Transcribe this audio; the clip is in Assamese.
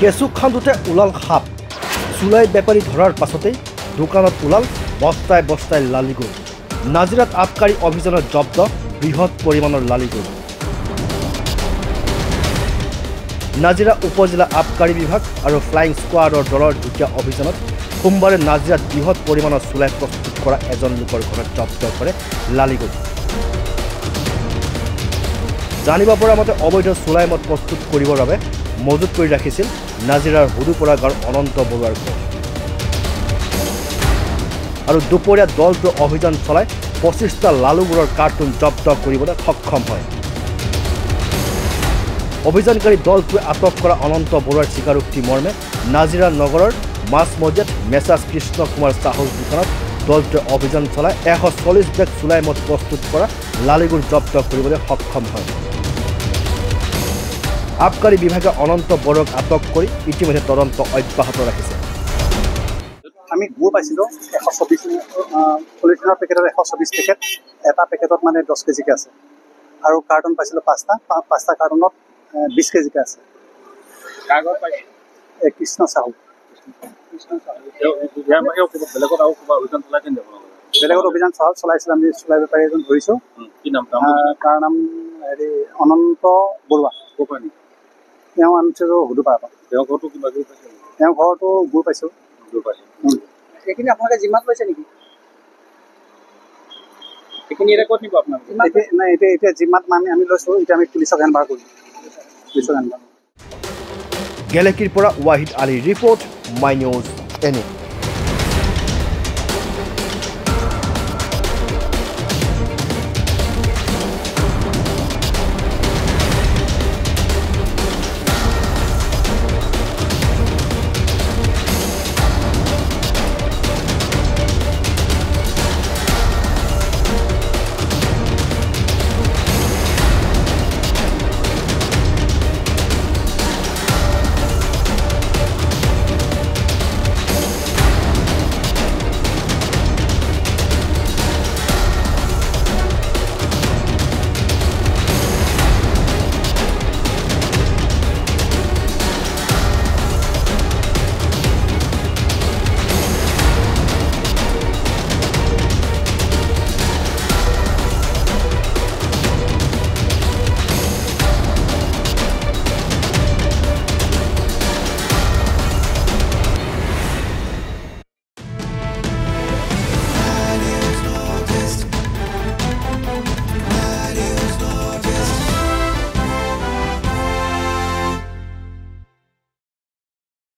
কেঁচু খান্দোতে ওলাল সাপ চুলাই বেপাৰী ধৰাৰ পাছতেই দোকানত ওলাল বস্তাই বস্তাই লালিগৰু নাজিৰাত আবকাৰী অভিযানত জব্দ বৃহৎ পৰিমাণৰ লালিগৰু নাজিৰা উপজিলা আবকাৰী বিভাগ আৰু ফ্লাইং স্কোৱাডৰ দলৰ যুটীয়া অভিযানত সোমবাৰে নাজিৰাত বৃহৎ পৰিমাণৰ চুলাই প্ৰস্তুত কৰা এজন লোকৰ ঘৰত জব্দ কৰে লালিগৰু জানিব পৰা মতে অবৈধ চুলাই মদ প্ৰস্তুত কৰিবৰ বাবে মজুত কৰি ৰাখিছিল নাজিৰাৰ হুদুপৰা গাঁৱৰ অনন্ত বৰুৱাৰ ঘৰ আৰু দুপৰীয়া দলটো অভিযান চলাই 25টা লালুগুৰৰ কাৰ্টুন জব্দ কৰিবলৈ সক্ষম হয় অভিযানকাৰী দলটোৱে আটক কৰা অনন্ত বৰুৱাৰ স্বীকাৰোক্তি মৰ্মে নাজিৰা নগৰৰ মাছ মজিয়াত মেছাজ কৃষ্ণ কুমাৰ চাহুৰ দোকানত দলটোৱে অভিযান চলাই 140 বেগ চুলাই মদ প্ৰস্তুত কৰা লালিগুৰ জব্দ কৰিবলৈ সক্ষম হয় আবকাৰী বিভাগে অনন্ত বৰুৱাক আটক কৰি ইতিমধ্যে তদন্ত অব্যাহত ৰাখিছে আমি গুড় পাইছিলোঁ 124 পলিথিনৰ পেকেটত 124 পেকেট এটা পেকেটত মানে 10 কেজিকে আছে আৰু কাৰ্টুন পাইছিলোঁ পাঁচটা কাৰ্টুনত 20 কেজিকে আছে কাগজ পাইছে কৃষ্ণ চাহু বেলেগত অভিযান চলাইছিল আমি চুলাই বেপাৰী এজন ধৰিছোঁ তাৰ নাম হেৰি অনন্ত বৰুৱা তেওঁ আনিছোঁ হুদুপাৰা পৰা তেওঁৰ ঘৰতো গুড় পাইছোঁ এইখিনি আপোনালোকে জিম্মাত লৈছে নেকি এইখিনি এতিয়া ক'ত নিব আপোনালোকে নাই এতিয়া জিম্মাত আমি লৈছোঁ এতিয়া আমি পুলিচক হেণ্ডভাৰ কৰিছোঁ গেলেকীৰ পৰা ৱাহিদ আলীৰ ৰিপৰ্ট মাই নিউজ এনে